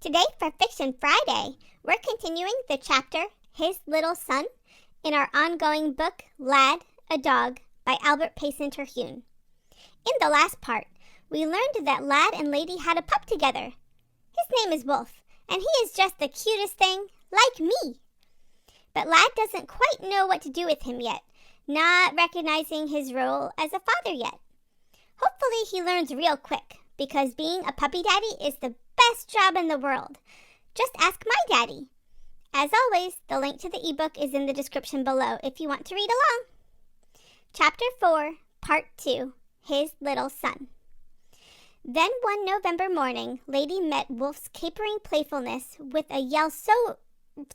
Today for Fiction Friday, we're continuing the chapter, His Little Son, in our ongoing book, Lad, a Dog, by Albert Payson Terhune. In the last part, we learned that Lad and Lady had a pup together. His name is Wolf, and he is just the cutest thing, like me. But Lad doesn't quite know what to do with him yet, not recognizing his role as a father yet. Hopefully he learns real quick, because being a puppy daddy is the best job in the world. Just ask my daddy. As always, the link to the ebook is in the description below if you want to read along. Chapter 4, Part 2, His Little Son. Then one November morning, Lady met Wolf's capering playfulness with a yell so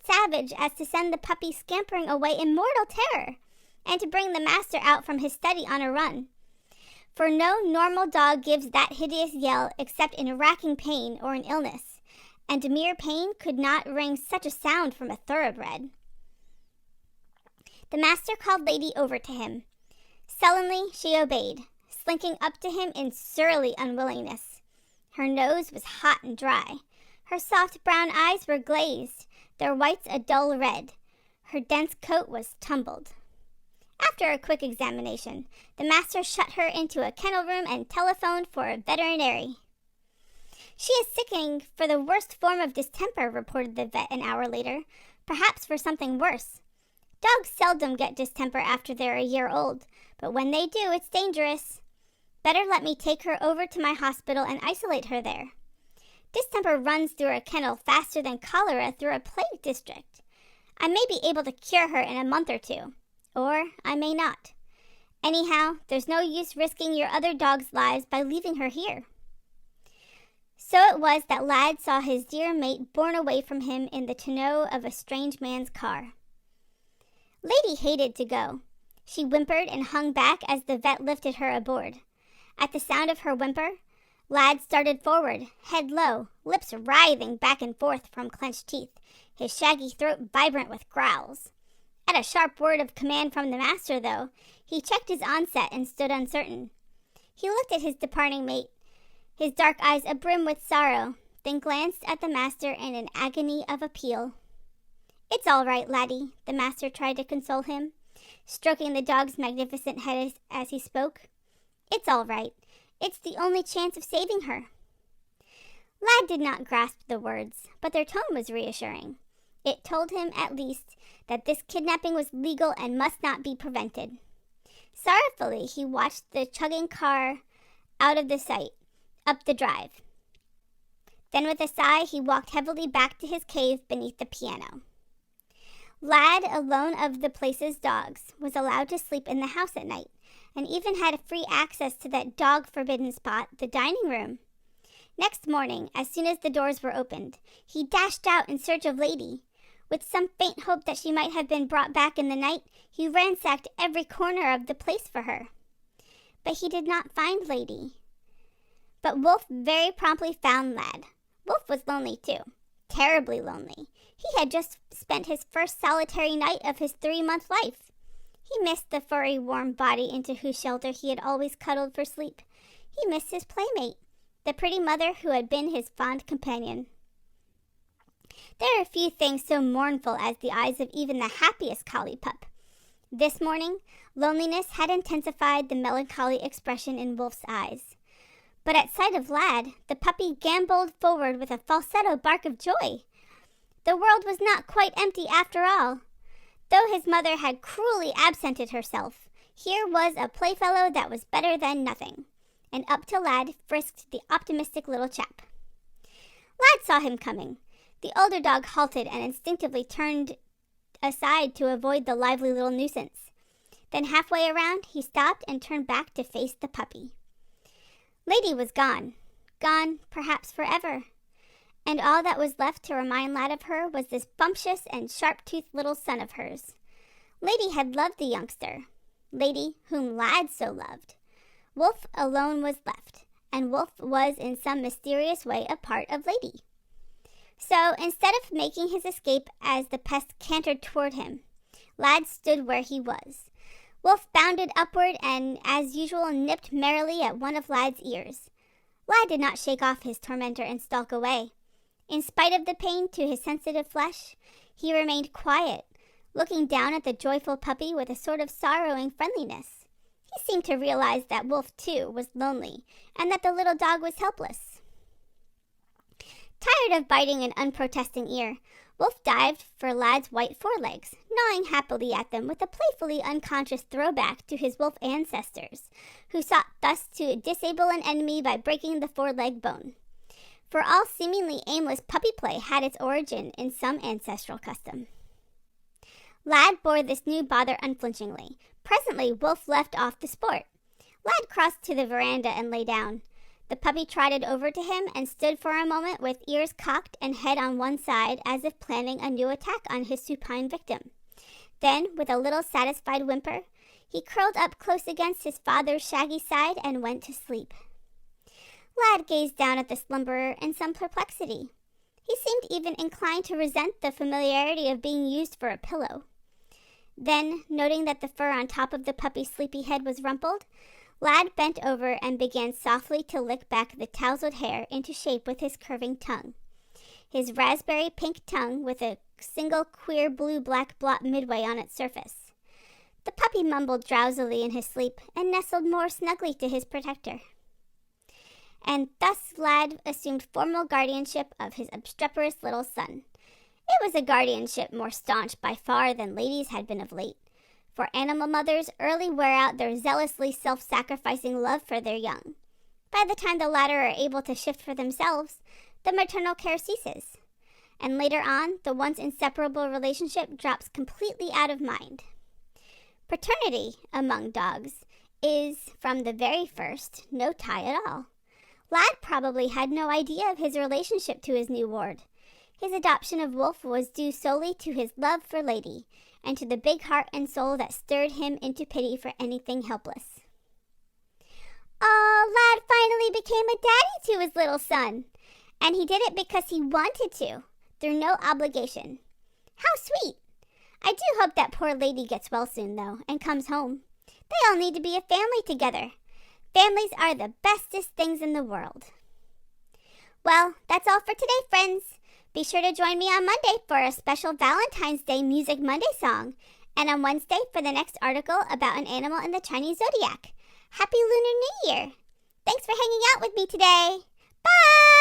savage as to send the puppy scampering away in mortal terror, and to bring the master out from his study on a run. For no normal dog gives that hideous yell except in racking pain or an illness, and mere pain could not wring such a sound from a thoroughbred. The master called Lady over to him. Sullenly she obeyed, slinking up to him in surly unwillingness. Her nose was hot and dry. Her soft brown eyes were glazed, their whites a dull red. Her dense coat was tumbled. After a quick examination, the master shut her into a kennel room and telephoned for a veterinary. She is sickening for the worst form of distemper, reported the vet an hour later, perhaps for something worse. Dogs seldom get distemper after they're a year old, but when they do, it's dangerous. Better let me take her over to my hospital and isolate her there. Distemper runs through a kennel faster than cholera through a plague district. I may be able to cure her in a month or two. Or I may not. Anyhow, there's no use risking your other dogs' lives by leaving her here. So it was that Lad saw his dear mate borne away from him in the tonneau of a strange man's car. Lady hated to go. She whimpered and hung back as the vet lifted her aboard. At the sound of her whimper, Lad started forward, head low, lips writhing back and forth from clenched teeth, his shaggy throat vibrant with growls. At a sharp word of command from the master, though, he checked his onset and stood uncertain. He looked at his departing mate, his dark eyes abrim with sorrow, then glanced at the master in an agony of appeal. "It's all right, laddie," the master tried to console him, stroking the dog's magnificent head as he spoke. "It's all right. It's the only chance of saving her." Lad did not grasp the words, but their tone was reassuring. It told him, at least, that this kidnapping was legal and must not be prevented. Sorrowfully, he watched the chugging car out of the sight, up the drive. Then with a sigh, he walked heavily back to his cave beneath the piano. Lad, alone of the place's dogs, was allowed to sleep in the house at night, and even had free access to that dog-forbidden spot, the dining room. Next morning, as soon as the doors were opened, he dashed out in search of Lady. With some faint hope that she might have been brought back in the night, he ransacked every corner of the place for her. But he did not find Lady. But Wolf very promptly found Lad. Wolf was lonely too, terribly lonely. He had just spent his first solitary night of his 3-month life. He missed the furry, warm body into whose shelter he had always cuddled for sleep. He missed his playmate, the pretty mother who had been his fond companion. There are few things so mournful as the eyes of even the happiest collie pup. This morning, loneliness had intensified the melancholy expression in Wolf's eyes. But at sight of Lad, the puppy gamboled forward with a falsetto bark of joy. The world was not quite empty after all. Though his mother had cruelly absented herself, here was a playfellow that was better than nothing. And up to Lad frisked the optimistic little chap. Lad saw him coming. The older dog halted and instinctively turned aside to avoid the lively little nuisance. Then halfway around, he stopped and turned back to face the puppy. Lady was gone. Gone, perhaps forever. And all that was left to remind Lad of her was this bumptious and sharp-toothed little son of hers. Lady had loved the youngster. Lady, whom Lad so loved. Wolf alone was left, and Wolf was in some mysterious way a part of Lady. So, instead of making his escape as the pest cantered toward him, Lad stood where he was. Wolf bounded upward and, as usual, nipped merrily at one of Lad's ears. Lad did not shake off his tormentor and stalk away. In spite of the pain to his sensitive flesh, he remained quiet, looking down at the joyful puppy with a sort of sorrowing friendliness. He seemed to realize that Wolf, too, was lonely, and that the little dog was helpless. Tired of biting an unprotesting ear, Wolf dived for Lad's white forelegs, gnawing happily at them with a playfully unconscious throwback to his wolf ancestors, who sought thus to disable an enemy by breaking the foreleg bone. For all seemingly aimless puppy play had its origin in some ancestral custom. Lad bore this new bother unflinchingly. Presently, Wolf left off the sport. Lad crossed to the veranda and lay down. The puppy trotted over to him and stood for a moment with ears cocked and head on one side as if planning a new attack on his supine victim. Then, with a little satisfied whimper, he curled up close against his father's shaggy side and went to sleep. Lad gazed down at the slumberer in some perplexity. He seemed even inclined to resent the familiarity of being used for a pillow. Then, noting that the fur on top of the puppy's sleepy head was rumpled, Lad bent over and began softly to lick back the tousled hair into shape with his curving tongue. His raspberry pink tongue with a single queer blue-black blot midway on its surface. The puppy mumbled drowsily in his sleep and nestled more snugly to his protector. And thus Lad assumed formal guardianship of his obstreperous little son. It was a guardianship more staunch by far than ladies had been of late, for animal mothers early wear out their zealously self-sacrificing love for their young. By the time the latter are able to shift for themselves, the maternal care ceases, and later on, the once inseparable relationship drops completely out of mind. Paternity, among dogs, is, from the very first, no tie at all. Lad probably had no idea of his relationship to his new ward. His adoption of Wolf was due solely to his love for Lady, and to the big heart and soul that stirred him into pity for anything helpless. Lad finally became a daddy to his little son, and he did it because he wanted to, through no obligation. How sweet! I do hope that poor Lady gets well soon, though, and comes home. They all need to be a family together. Families are the bestest things in the world. Well, that's all for today, friends. Be sure to join me on Monday for a special Valentine's Day Music Monday song, and on Wednesday for the next article about an animal in the Chinese zodiac. Happy Lunar New Year! Thanks for hanging out with me today. Bye!